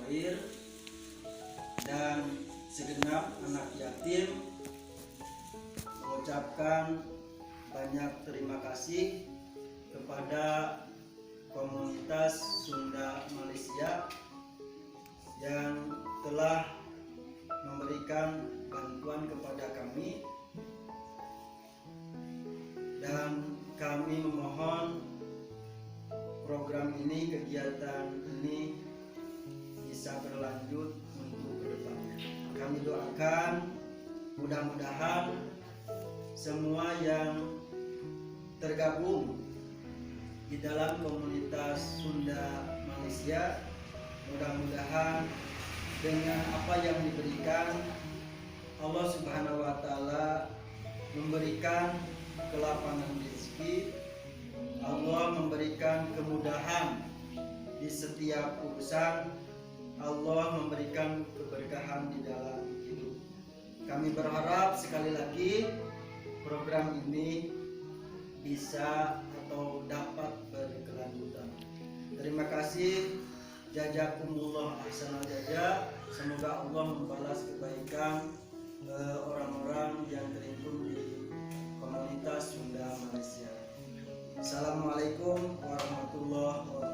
Khair dan segenap anak yatim mengucapkan banyak terima kasih kepada komunitas Sunda Malaysia yang telah memberikan bantuan kepada kami, dan kami memohon program ini, kegiatan ini bisa berlanjut untuk kedepannya. Kami doakan mudah-mudahan semua yang tergabung di dalam komunitas Sunda Malaysia, mudah-mudahan dengan apa yang diberikan Allah Subhanahu wa Ta'ala memberikan kelapangan rezeki, Allah memberikan kemudahan di setiap urusan, Allah memberikan keberkahan di dalam hidup. Kami berharap sekali lagi program ini bisa atau dapat berkelanjutan. Terima kasih. Jazakumullah ahsanal jaza. Semoga Allah membalas kebaikan orang-orang yang terhimpun di komunitas Sunda Malaysia. Assalamualaikum warahmatullahi wabarakatuh.